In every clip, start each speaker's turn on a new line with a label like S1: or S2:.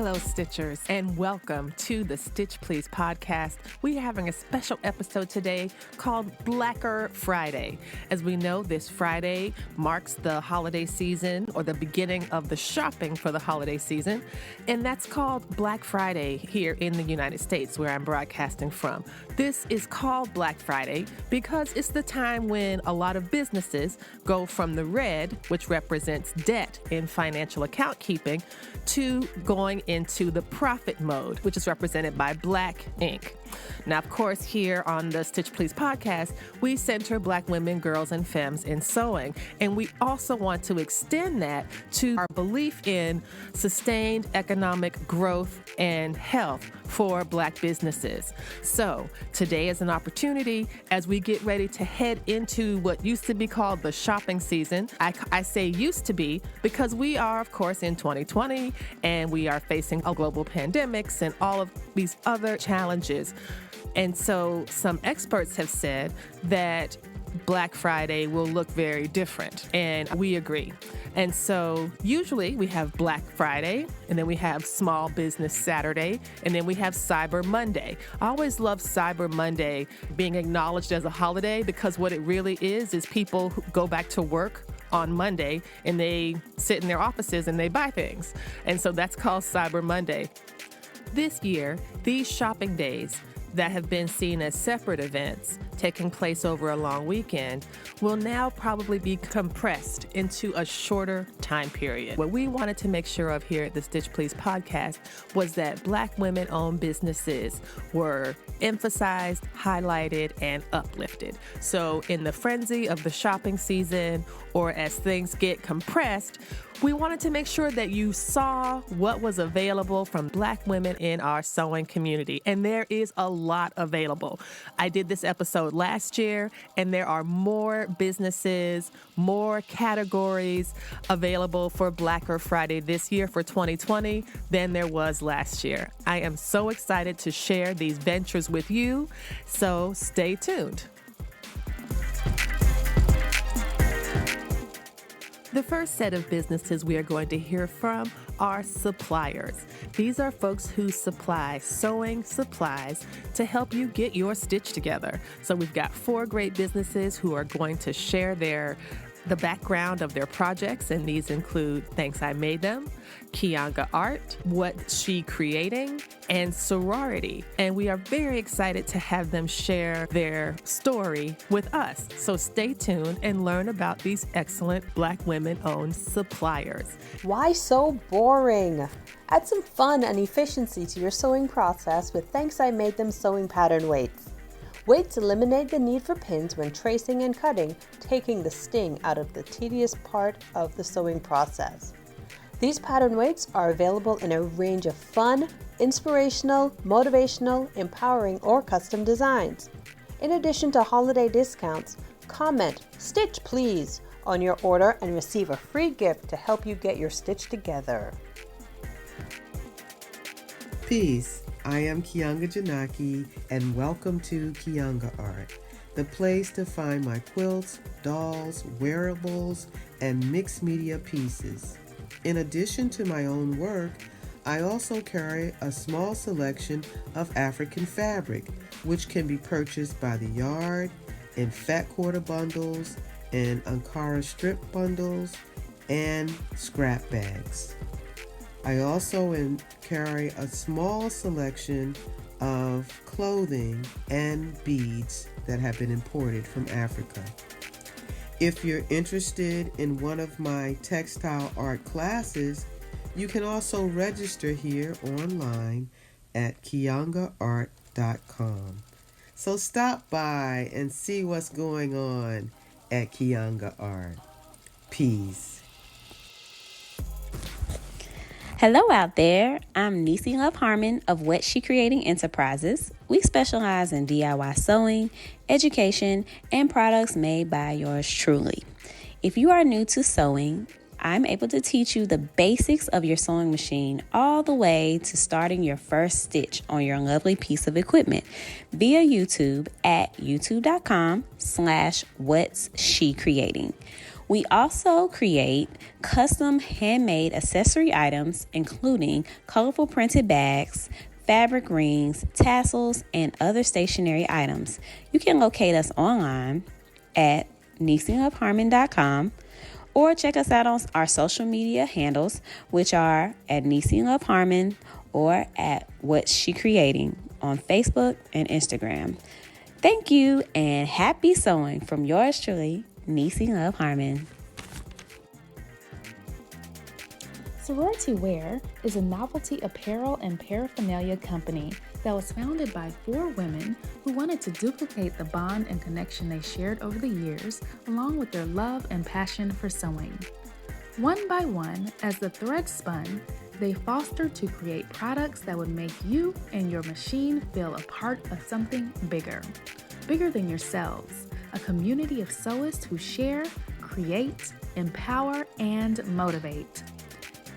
S1: Hello, Stitchers, and welcome to the Stitch Please podcast. We are having a special episode today called Blacker Friday. As we know, this Friday marks the holiday season or the beginning of the shopping for the holiday season, and that's called Black Friday here in the United States, where I'm broadcasting from. This is called Black Friday because it's the time when a lot of businesses go from the red, which represents debt in financial account keeping, to going into the profit mode, which is represented by black ink. Now, of course, here on the Stitch Please podcast, we center Black women, girls, and femmes in sewing. And we also want to extend that to our belief in sustained economic growth and health for Black businesses. So today is an opportunity as we get ready to head into what used to be called the shopping season. I say used to be because we are, of course, in 2020 and we are facing a global pandemics and all of these other challenges. And so some experts have said that Black Friday will look very different, and we agree. And so usually we have Black Friday, and then we have Small Business Saturday, and then we have Cyber Monday. I always love Cyber Monday being acknowledged as a holiday because what it really is people who go back to work on Monday and they sit in their offices and they buy things. And so that's called Cyber Monday. This year, these shopping days that have been seen as separate events taking place over a long weekend will now probably be compressed into a shorter time period. What we wanted to make sure of here at the Stitch Please podcast was that Black women-owned businesses were emphasized, highlighted, and uplifted. So in the frenzy of the shopping season, or as things get compressed, we wanted to make sure that you saw what was available from Black women in our sewing community. And there is a lot available. I did this episode last year, and there are more businesses, more categories available for Blacker Friday this year for 2020 than there was last year. I am so excited to share these ventures with you, so stay tuned. The first set of businesses we are going to hear from are suppliers. These are folks who supply sewing supplies to help you get your stitch together. So we've got 4 great businesses who are going to share the background of their projects, and these include Thanks I Made Them, Kianga Art, What's She Creating, and Sorority. And we are very excited to have them share their story with us. So stay tuned and learn about these excellent Black women-owned suppliers.
S2: Why so boring? Add some fun and efficiency to your sewing process with Thanks I Made Them sewing pattern weights. Weights eliminate the need for pins when tracing and cutting, taking the sting out of the tedious part of the sewing process. These pattern weights are available in a range of fun, inspirational, motivational, empowering, or custom designs. In addition to holiday discounts, comment "Stitch Please" on your order and receive a free gift to help you get your stitch together.
S3: Peace. I am Kianga Janaki, and welcome to Kianga Art, the place to find my quilts, dolls, wearables, and mixed media pieces. In addition to my own work, I also carry a small selection of African fabric, which can be purchased by the yard, in fat quarter bundles, and Ankara strip bundles, and scrap bags. I also carry a small selection of clothing and beads that have been imported from Africa. If you're interested in one of my textile art classes, you can also register here online at kiangaart.com. So stop by and see what's going on at Kianga Art. Peace.
S4: Hello out there, I'm Niecy Love Harmon of What's She Creating Enterprises. We specialize in DIY sewing, education, and products made by yours truly. If you are new to sewing, I'm able to teach you the basics of your sewing machine all the way to starting your first stitch on your lovely piece of equipment via YouTube at youtube.com/what's she creating. We also create custom handmade accessory items, including colorful printed bags, fabric rings, tassels, and other stationery items. You can locate us online at NisiLoveHarmon.com or check us out on our social media handles, which are at Nisi Love Harmon or at What's She Creating on Facebook and Instagram. Thank you and happy sewing from yours truly, Nisi Love Harmon.
S5: Sorority Wear is a novelty apparel and paraphernalia company that was founded by 4 women who wanted to duplicate the bond and connection they shared over the years, along with their love and passion for sewing. One by one, as the threads spun, they fostered to create products that would make you and your machine feel a part of something bigger than yourselves, a community of sewists who share, create, empower, and motivate.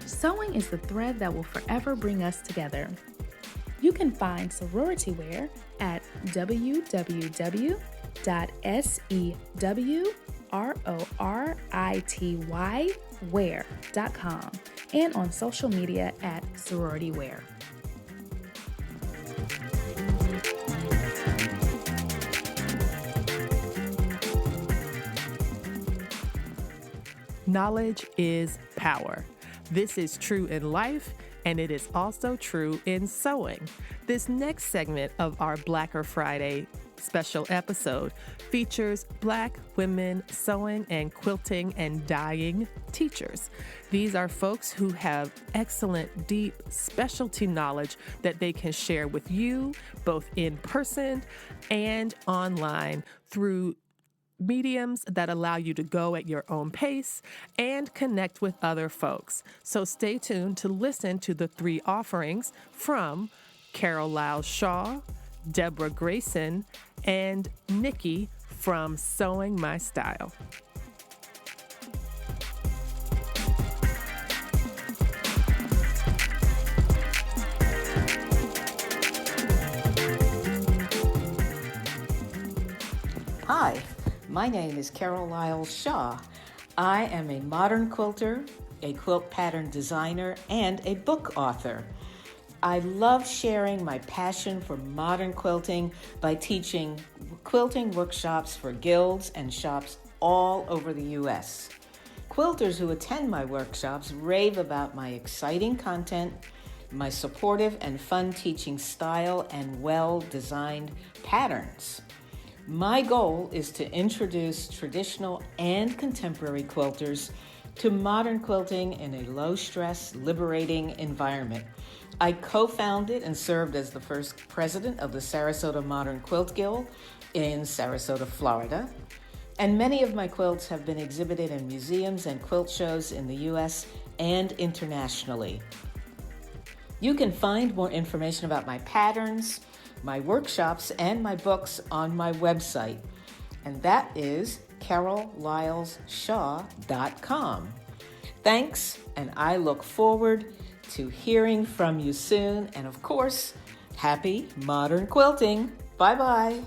S5: Sewing is the thread that will forever bring us together. You can find Sorority Wear at www.SEWRORITYwear.com and on social media at Sorority Wear.
S1: Knowledge is power. This is true in life, and it is also true in sewing. This next segment of our Blacker Friday special episode features Black women sewing and quilting and dyeing teachers. These are folks who have excellent, deep specialty knowledge that they can share with you, both in person and online, through mediums that allow you to go at your own pace and connect with other folks. So stay tuned to listen to the 3 offerings from Carol Lyles Shaw, Deborah Grayson, and Nikki from Sewing My Style.
S6: Hi, my name is Carol Lyles Shaw. I am a modern quilter, a quilt pattern designer, and a book author. I love sharing my passion for modern quilting by teaching quilting workshops for guilds and shops all over the U.S. Quilters who attend my workshops rave about my exciting content, my supportive and fun teaching style, and well-designed patterns. My goal is to introduce traditional and contemporary quilters to modern quilting in a low-stress, liberating environment. I co-founded and served as the first president of the Sarasota Modern Quilt Guild in Sarasota, Florida. And many of my quilts have been exhibited in museums and quilt shows in the U.S. and internationally. You can find more information about my patterns, my workshops, and my books on my website, and that is CarolLylesShaw.com. Thanks, and I look forward to hearing from you soon, and of course, happy modern quilting. Bye-bye.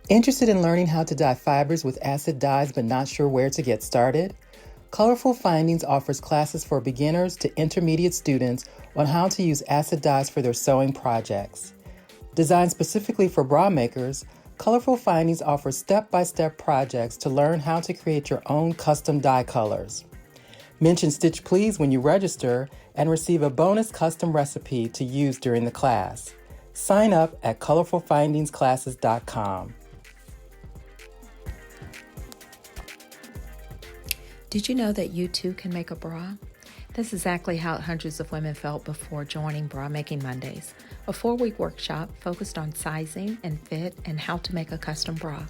S7: Interested in learning how to dye fibers with acid dyes but not sure where to get started? Colorful Findings offers classes for beginners to intermediate students on how to use acid dyes for their sewing projects. Designed specifically for bra makers, Colorful Findings offers step-by-step projects to learn how to create your own custom dye colors. Mention Stitch Please when you register and receive a bonus custom recipe to use during the class. Sign up at colorfulfindingsclasses.com.
S8: Did you know that you too can make a bra? That's exactly how hundreds of women felt before joining Bra Making Mondays, a 4-week workshop focused on sizing and fit and how to make a custom bra.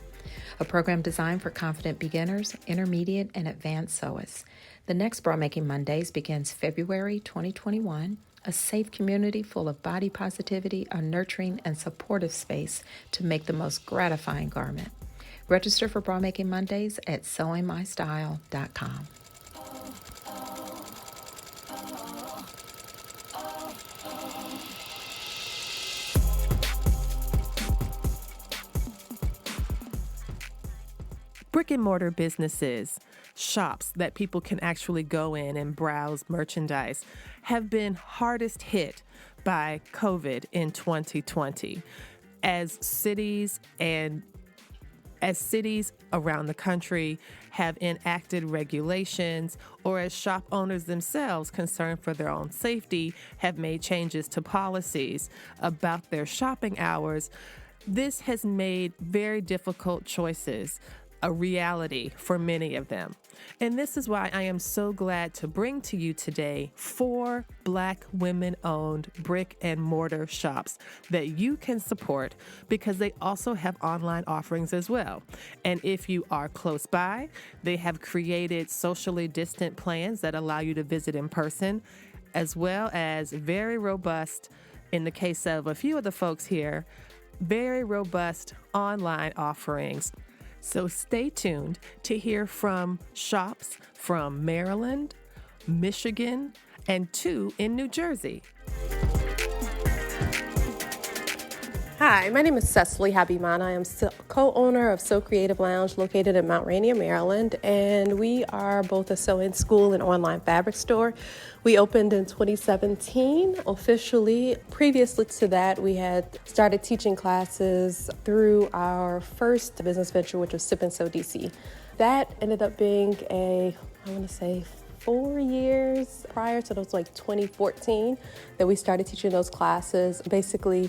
S8: A program designed for confident beginners, intermediate, and advanced sewists. The next Bra Making Mondays begins February 2021, a safe community full of body positivity, a nurturing and supportive space to make the most gratifying garment. Register for Bra Making Mondays at sewingmystyle.com.
S1: brick and mortar businesses, shops that people can actually go in and browse merchandise, have been hardest hit by COVID in 2020. As cities around the country have enacted regulations, or as shop owners themselves, concerned for their own safety, have made changes to policies about their shopping hours, this has made very difficult choices a reality for many of them. And this is why I am so glad to bring to you today 4 Black women-owned brick and mortar shops that you can support, because they also have online offerings as well. And if you are close by, they have created socially distant plans that allow you to visit in person, as well as very robust, in the case of a few of the folks here, very robust online offerings. So stay tuned to hear from shops from Maryland, Michigan, and 2 in New Jersey.
S9: Hi, my name is Cecily Habiman. I am co-owner of So Creative Lounge located in Mount Rainier, Maryland, and we are both a sewing school and online fabric store. We opened in 2017 officially. Previously to that, we had started teaching classes through our first business venture, which was Sip and Sew DC. That ended up being 4 years prior to those, like 2014, that we started teaching those classes. Basically,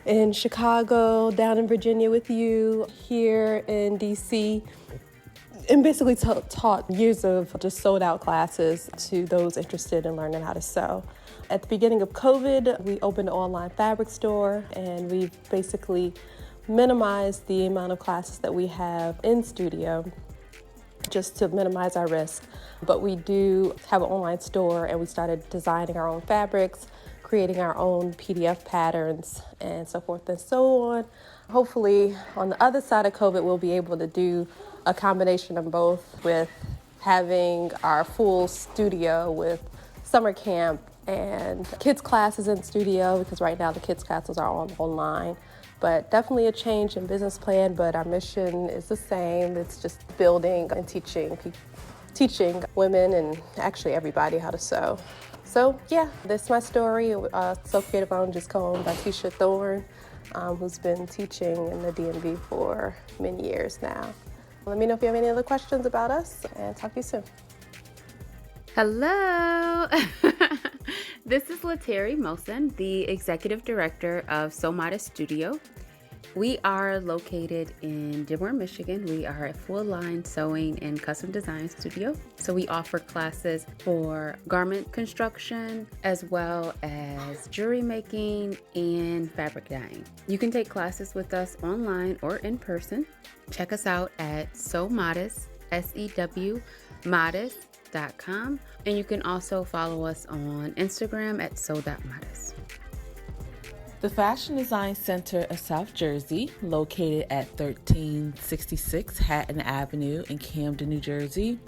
S9: in Chicago, down in Virginia with you, here in DC, and basically taught years of just sold out classes to those interested in learning how to sew. At the beginning of COVID, we opened an online fabric store, and we've basically minimized the amount of classes that we have in studio just to minimize our risk. But we do have an online store, and we started designing our own fabrics, creating our own PDF patterns, and so forth and so on. Hopefully, on the other side of COVID, we'll be able to do a combination of both, with having our full studio with summer camp and kids classes in studio, because right now the kids classes are online. But definitely a change in business plan, but our mission is the same. It's just building and teaching women and actually everybody how to sew. So yeah, this is my story. So Creative Lounge is co-owned by Tisha Thorne, who's been teaching in the DMV for many years now. Let me know if you have any other questions about us, and talk to you soon.
S10: Hello! This is Lateri Mosen, the Executive Director of So Modest Studio. We are located in Dearborn, Michigan. We are a full-line sewing and custom design studio. So we offer classes for garment construction, as well as jewelry making and fabric dyeing. You can take classes with us online or in person. Check us out at So Modest, SEW, modest.com. And you can also follow us on Instagram at so.modest.
S11: The Fashion Design Center of South Jersey, located at 1366 Hatton Avenue in Camden, New Jersey,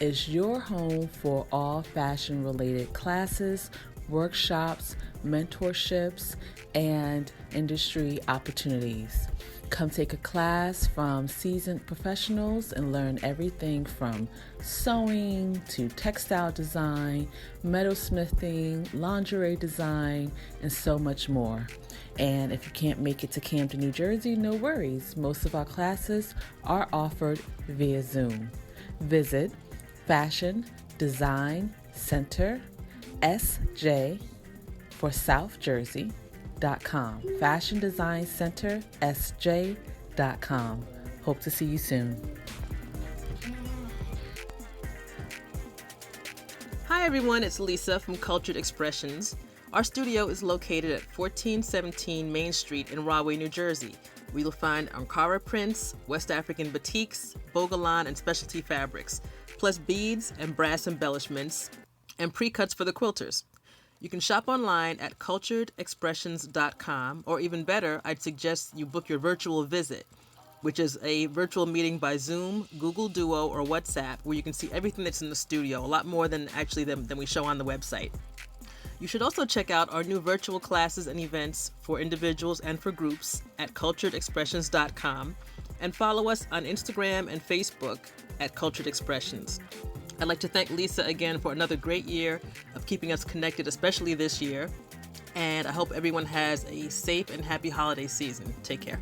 S11: is your home for all fashion-related classes, workshops, mentorships, and industry opportunities. Come take a class from seasoned professionals and learn everything from sewing to textile design, metalsmithing, lingerie design, and so much more. And if you can't make it to Camden, New Jersey, no worries. Most of our classes are offered via Zoom. Visit Fashion Design Center SJ for South Jersey. Fashion Design Center SJ.com. Hope to see you soon.
S12: Hi everyone, it's Lisa from Cultured Expressions. Our studio is located at 1417 Main Street in Rahway, New Jersey, where you'll find Ankara prints, West African batiks, bogolan, and specialty fabrics, plus beads and brass embellishments, and pre-cuts for the quilters. You can shop online at culturedexpressions.com, or even better, I'd suggest you book your virtual visit, which is a virtual meeting by Zoom, Google Duo, or WhatsApp, where you can see everything that's in the studio, a lot more than we show on the website. You should also check out our new virtual classes and events for individuals and for groups at culturedexpressions.com. and follow us on Instagram and Facebook at Cultured Expressions. I'd like to thank Lisa again for another great year of keeping us connected, especially this year. And I hope everyone has a safe and happy holiday season. Take care.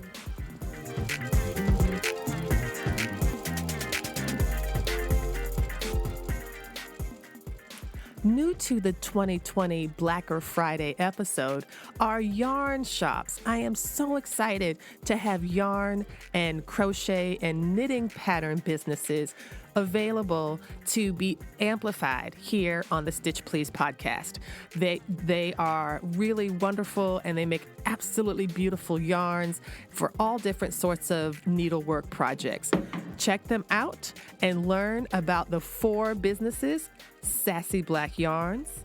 S1: New to the 2020 Blacker Friday episode are yarn shops. I am so excited to have yarn and crochet and knitting pattern businesses available to be amplified here on the Stitch Please podcast. They are really wonderful, and they make absolutely beautiful yarns for all different sorts of needlework projects. Check them out and learn about the 4 businesses: Sassy Black Yarns,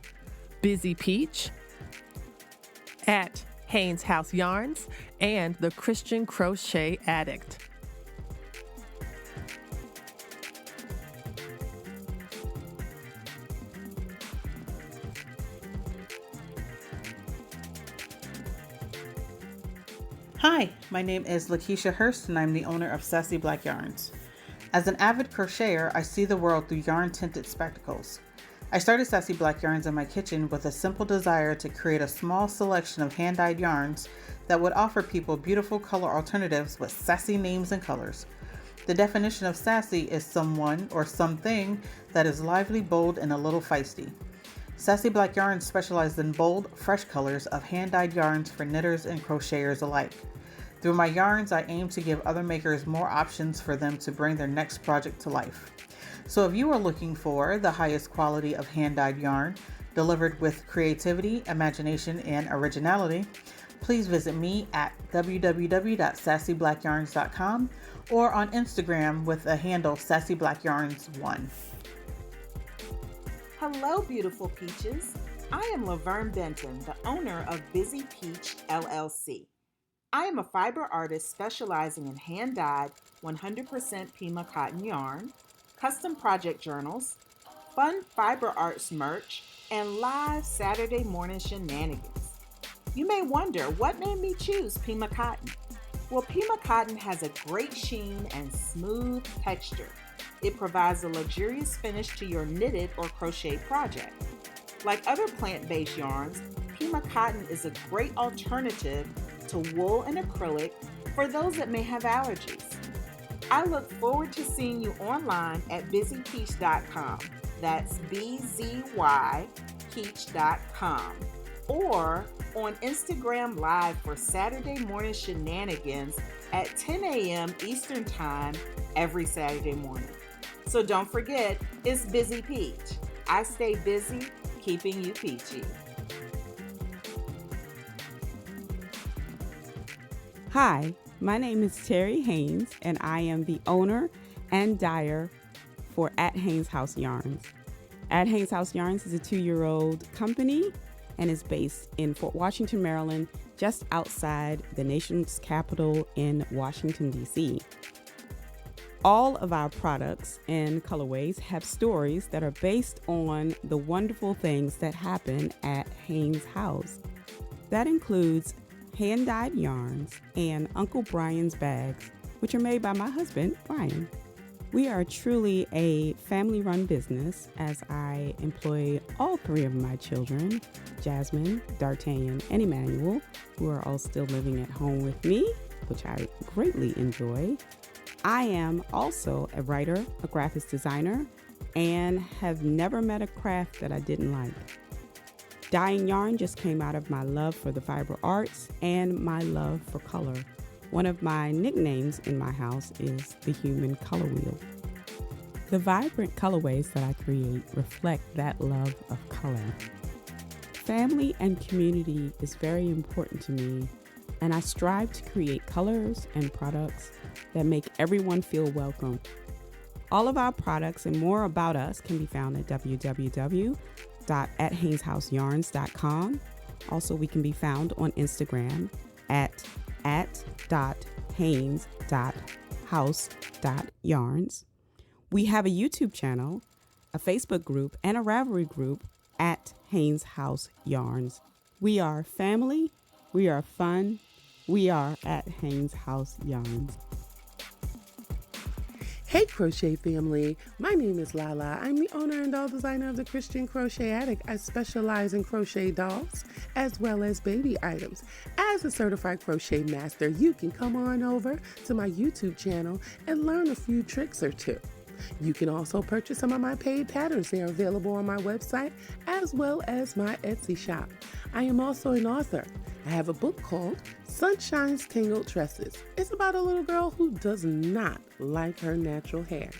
S1: Busy Peach, at Haynes House Yarns, and the Christian Crochet Addict.
S13: Hi, my name is Lakeisha Hurst, and I'm the owner of Sassy Black Yarns. As an avid crocheter, I see the world through yarn-tinted spectacles. I started Sassy Black Yarns in my kitchen with a simple desire to create a small selection of hand-dyed yarns that would offer people beautiful color alternatives with sassy names and colors. The definition of sassy is someone or something that is lively, bold, and a little feisty. Sassy Black Yarns specializes in bold, fresh colors of hand-dyed yarns for knitters and crocheters alike. Through my yarns, I aim to give other makers more options for them to bring their next project to life. So if you are looking for the highest quality of hand-dyed yarn, delivered with creativity, imagination, and originality, please visit me at www.sassyblackyarns.com or on Instagram with the handle SassyBlackYarns1.
S14: Hello, beautiful peaches. I am Laverne Benton, the owner of Busy Peach LLC. I am a fiber artist specializing in hand-dyed 100% Pima cotton yarn, custom project journals, fun fiber arts merch, and live Saturday morning shenanigans. You may wonder, what made me choose Pima cotton? Well, Pima cotton has a great sheen and smooth texture. It provides a luxurious finish to your knitted or crochet project. Like other plant-based yarns, Pima cotton is a great alternative to wool and acrylic for those that may have allergies. I look forward to seeing you online at busypeach.com. That's BZYpeach.com. Or on Instagram Live for Saturday morning shenanigans at 10 a.m. Eastern Time every Saturday morning. So don't forget, it's Busy Peach. I stay busy, keeping you peachy.
S15: Hi, my name is Terry Haynes, and I am the owner and dyer for At Haynes House Yarns. At Haynes House Yarns is a 2-year-old company and is based in Fort Washington, Maryland, just outside the nation's capital in Washington, D.C. All of our products and colorways have stories that are based on the wonderful things that happen at Haynes House. That includes hand-dyed yarns and Uncle Brian's bags, which are made by my husband, Brian. We are truly a family-run business, as I employ all 3 of my children, Jasmine, D'Artagnan, and Emmanuel, who are all still living at home with me, which I greatly enjoy. I am also a writer, a graphics designer, and have never met a craft that I didn't like. Dyeing yarn just came out of my love for the fiber arts and my love for color. One of my nicknames in my house is the human color wheel. The vibrant colorways that I create reflect that love of color. Family and community is very important to me, and I strive to create colors and products that make everyone feel welcome. All of our products and more about us can be found at www.athayneshouseyarns.com. Also, we can be found on Instagram at @haynes.house.yarns. We have a YouTube channel, a Facebook group, and a Ravelry group at Haynes House Yarns. We are family, we are fun, we are at Haynes House Yarns.
S16: Hey crochet family, my name is Lala. I'm the owner and doll designer of the Christian Crochet Attic. I specialize in crochet dolls as well as baby items. As a certified crochet master, you can come on over to my YouTube channel and learn a few tricks or two. You can also purchase some of my paid patterns. They are available on my website as well as my Etsy shop. I am also an author. I have a book called Sunshine's Tangled Tresses. It's about a little girl who does not like her natural hair.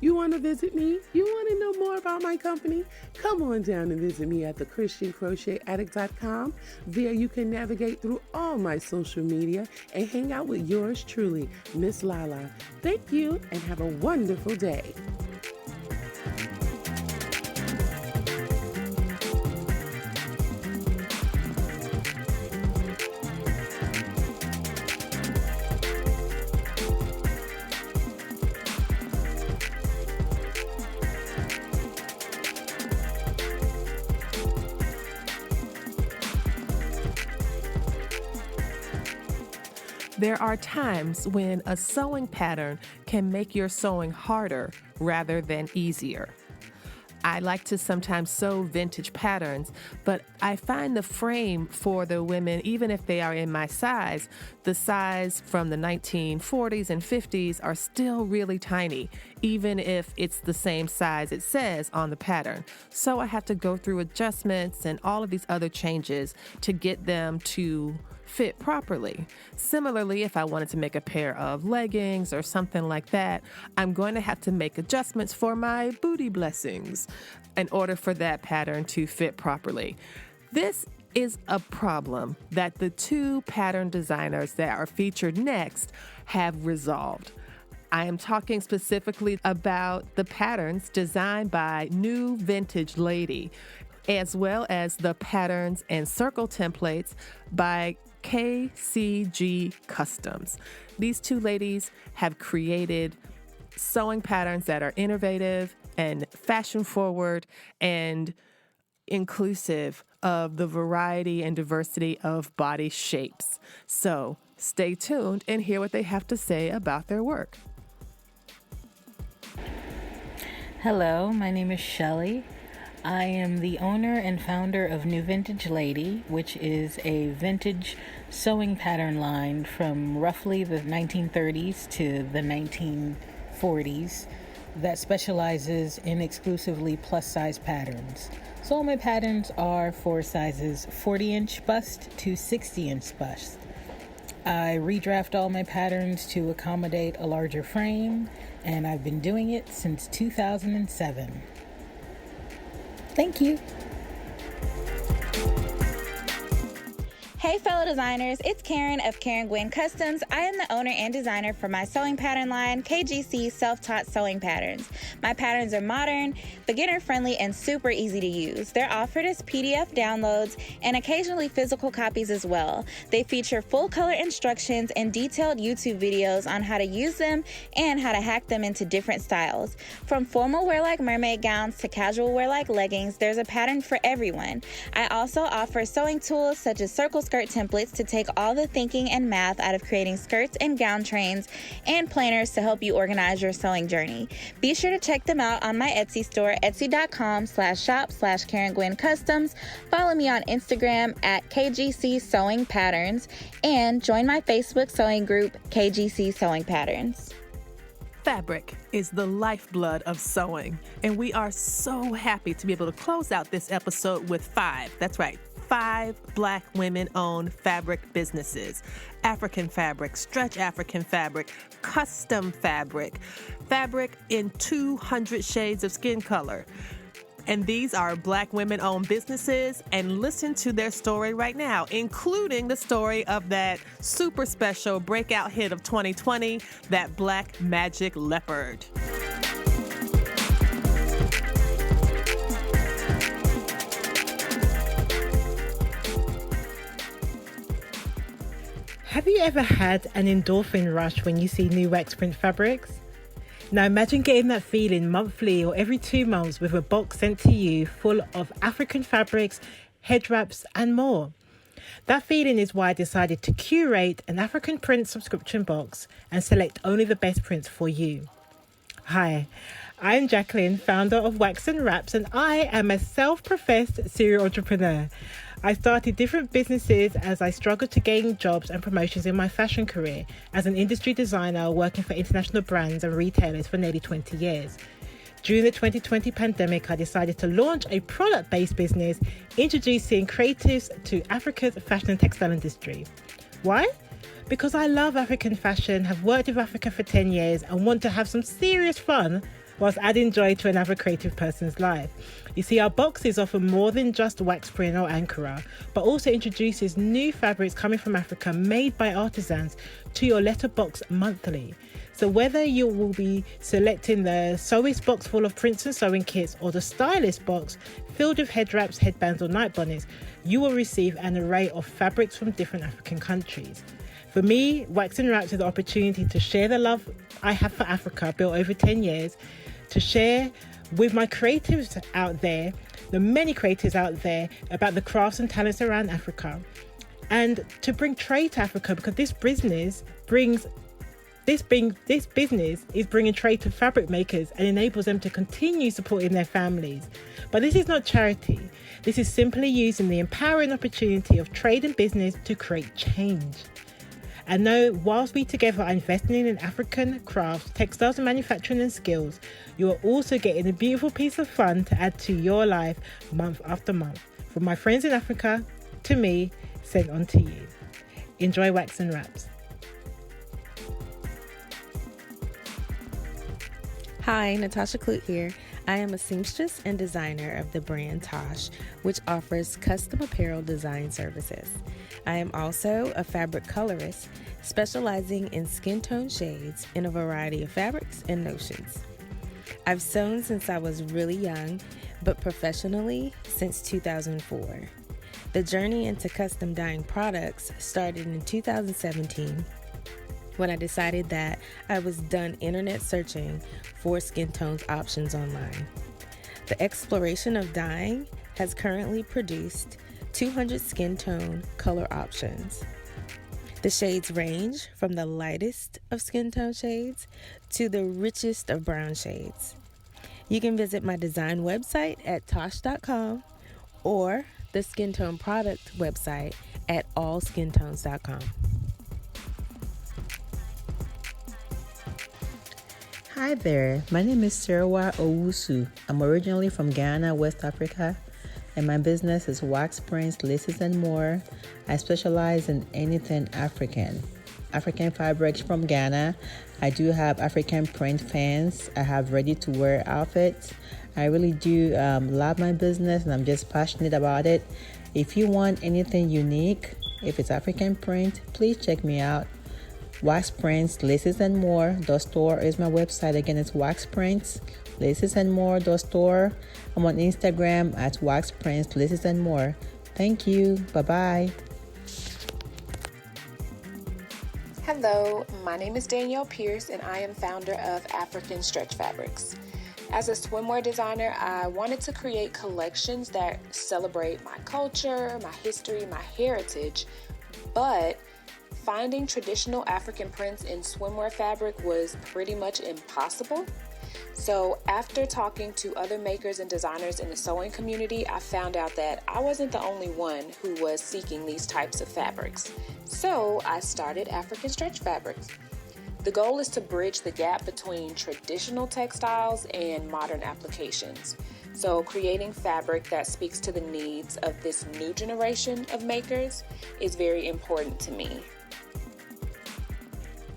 S16: You want to visit me? You want to know more about my company? Come on down and visit me at thechristiancrochetaddict.com. There you can navigate through all my social media and hang out with yours truly, Miss Lala. Thank you and have a wonderful day.
S1: There are times when a sewing pattern can make your sewing harder rather than easier. I like to sometimes sew vintage patterns, but I find the frame for the women, even if they are in my size, the size from the 1940s and 50s are still really tiny, even if it's the same size it says on the pattern. So I have to go through adjustments and all of these other changes to get them to fit properly. Similarly, if I wanted to make a pair of leggings or something like that, I'm going to have to make adjustments for my booty blessings in order for that pattern to fit properly. This is a problem that the two pattern designers that are featured next have resolved. I am talking specifically about the patterns designed by New Vintage Lady, as well as the patterns and circle templates by KCG Customs. These two ladies have created sewing patterns that are innovative and fashion forward and inclusive of the variety and diversity of body shapes. So stay tuned and hear what they have to say about their work.
S17: Hello, my name is Shelly. I am the owner and founder of New Vintage Lady, which is a vintage sewing pattern line from roughly the 1930s to the 1940s that specializes in exclusively plus-size patterns. So all my patterns are for sizes 40-inch bust to 60-inch bust. I redraft all my patterns to accommodate a larger frame, and I've been doing it since 2007. Thank you.
S18: Hey fellow designers, it's Karen of Guinn Customs. I am the owner and designer for my sewing pattern line, KGC Self-Taught Sewing Patterns. My patterns are modern, beginner-friendly, and super easy to use. They're offered as PDF downloads and occasionally physical copies as well. They feature full-color instructions and detailed YouTube videos on how to use them and how to hack them into different styles. From formal wear like mermaid gowns to casual wear like leggings, there's a pattern for everyone. I also offer sewing tools such as circle skirt templates to take all the thinking and math out of creating skirts and gown trains, and planners to help you organize your sewing journey. Be sure to check them out on my Etsy store, etsy.com/shop/Karen Guinn Customs. Follow me on Instagram at KGC Sewing Patterns, and join my Facebook sewing group, KGC Sewing Patterns.
S1: Fabric is the lifeblood of sewing, and we are so happy to be able to close out this episode with 5 Black women-owned fabric businesses. African fabric, stretch African fabric, custom fabric, fabric in 200 shades of skin color. And these are Black women-owned businesses, and listen to their story right now, including the story of that super special breakout hit of 2020, that Black Magic Leopard.
S19: Have you ever had an endorphin rush when you see new wax print fabrics? Now imagine getting that feeling monthly or every 2 months with a box sent to you full of African fabrics, head wraps and more. That feeling is why I decided to curate an African print subscription box and select only the best prints for you. Hi, I'm Jacqueline, founder of Wax and Wraps, and I am a self-professed serial entrepreneur. I started different businesses as I struggled to gain jobs and promotions in my fashion career as an industry designer working for international brands and retailers for nearly 20 years. During the 2020 pandemic, I decided to launch a product-based business introducing creatives to Africa's fashion and textile industry. Why? Because I love African fashion, have worked with Africa for 10 years and want to have some serious fun whilst adding joy to another creative person's life. You see, our boxes offer more than just wax print or Ankara, but also introduces new fabrics coming from Africa made by artisans to your letterbox monthly. So whether you will be selecting the sewist box full of prints and sewing kits or the stylist box filled with head wraps, headbands or night bonnets, you will receive an array of fabrics from different African countries. For me, Wax and Wraps is the opportunity to share the love I have for Africa, built over 10 years, to share with my creatives out there, the many creatives out there, about the crafts and talents around Africa, and to bring trade to Africa, because this business is bringing trade to fabric makers and enables them to continue supporting their families. But this is not charity. This is simply using the empowering opportunity of trade and business to create change. And know, whilst we together are investing in African crafts, textiles and manufacturing and skills, you are also getting a beautiful piece of fun to add to your life month after month. From my friends in Africa to me, sent on to you. Enjoy Wax and Wraps.
S20: Hi, Natasha Clute here. I am a seamstress and designer of the brand TA-OSH, which offers custom apparel design services. I am also a fabric colorist, specializing in skin tone shades in a variety of fabrics and notions. I've sewn since I was really young, but professionally since 2004. The journey into custom dyeing products started in 2017 when I decided that I was done internet searching for skin tones options online. The exploration of dyeing has currently produced 200 skin tone color options. The shades range from the lightest of skin tone shades to the richest of brown shades. You can visit my design website at tosh.com or the skin tone product website at allskintones.com.
S21: Hi there, my name is Sirwa Owusu. I'm originally from Ghana, West Africa, and my business is wax prints, laces, and more. I specialize in anything African fabrics from Ghana. I do have African print fans. I have ready-to-wear outfits. I really do love my business, and I'm just passionate about it. If you want anything unique, if it's African print, please check me out. Wax prints, laces, and more. The store is my website. Again, it's wax prints, laces, and more. The store. I'm on Instagram at wax prints, laces, and more. Thank you. Bye-bye.
S22: Hello, my name is Danielle Pierce, and I am founder of African Stretch Fabrics. As a swimwear designer, I wanted to create collections that celebrate my culture, my history, my heritage, but finding traditional African prints in swimwear fabric was pretty much impossible. So after talking to other makers and designers in the sewing community, I found out that I wasn't the only one who was seeking these types of fabrics. So I started African Stretch Fabrics. The goal is to bridge the gap between traditional textiles and modern applications. So creating fabric that speaks to the needs of this new generation of makers is very important to me.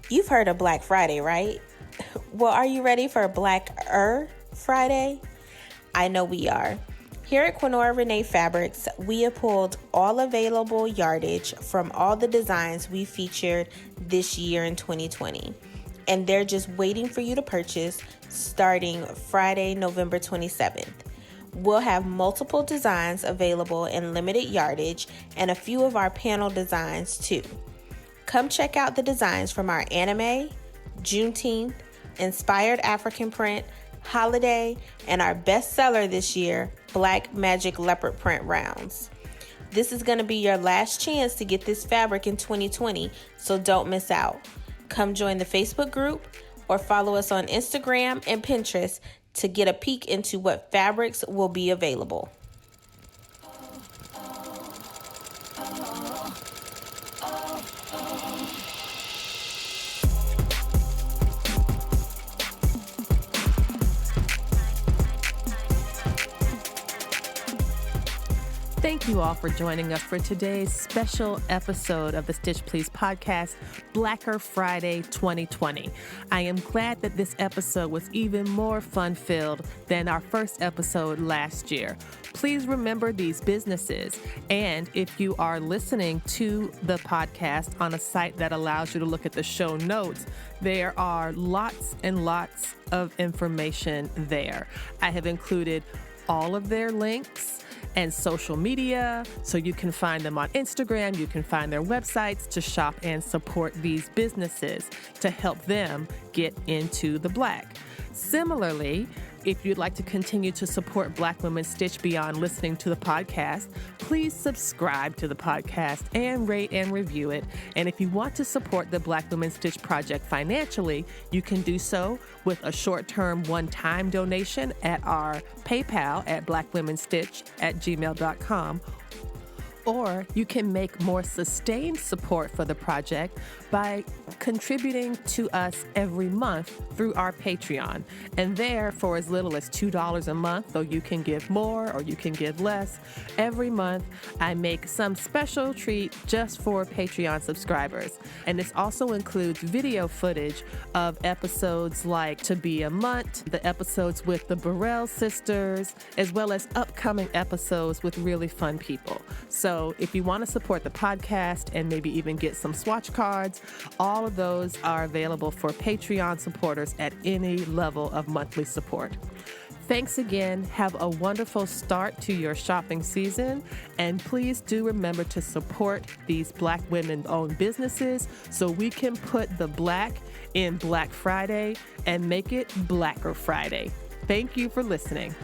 S18: You've heard of Black Friday, right? Well, are you ready for Black-er Friday? I know we are. Here at Queenora Renee Fabrics, we have pulled all available yardage from all the designs we featured this year in 2020. And they're just waiting for you to purchase starting Friday, November 27th. We'll have multiple designs available in limited yardage and a few of our panel designs too. Come check out the designs from our anime, Juneteenth, inspired African print, holiday, and our bestseller this year, Black Magic Leopard print rounds. This is going to be your last chance to get this fabric in 2020, so don't miss out. Come join the Facebook group
S2: or follow us on Instagram and Pinterest to get a peek into what fabrics will be available.
S1: Thank you all for joining us for today's special episode of the Stitch Please podcast, Blacker Friday 2020. I am glad that this episode was even more fun-filled than our first episode last year. Please remember these businesses, and if you are listening to the podcast on a site that allows you to look at the show notes, there are lots and lots of information there. I have included all of their links and social media, so you can find them on Instagram, you can find their websites to shop and support these businesses to help them get into the Black. Similarly, if you'd like to continue to support Black Women Stitch beyond listening to the podcast, please subscribe to the podcast and rate and review it. And if you want to support the Black Women Stitch project financially, you can do so with a short-term one-time donation at our PayPal at blackwomenstitch@gmail.com. Or you can make more sustained support for the project by contributing to us every month through our Patreon. And there, for as little as $2 a month, though you can give more or you can give less, every month I make some special treat just for Patreon subscribers. And this also includes video footage of episodes like To Be a Mutt, the episodes with the Burrell sisters, as well as upcoming episodes with really fun people. So if you want to support the podcast and maybe even get some swatch cards, all of those are available for Patreon supporters at any level of monthly support. Thanks again. Have a wonderful start to your shopping season. And please do remember to support these Black women-owned businesses so we can put the Black in Black Friday and make it Blacker Friday. Thank you for listening.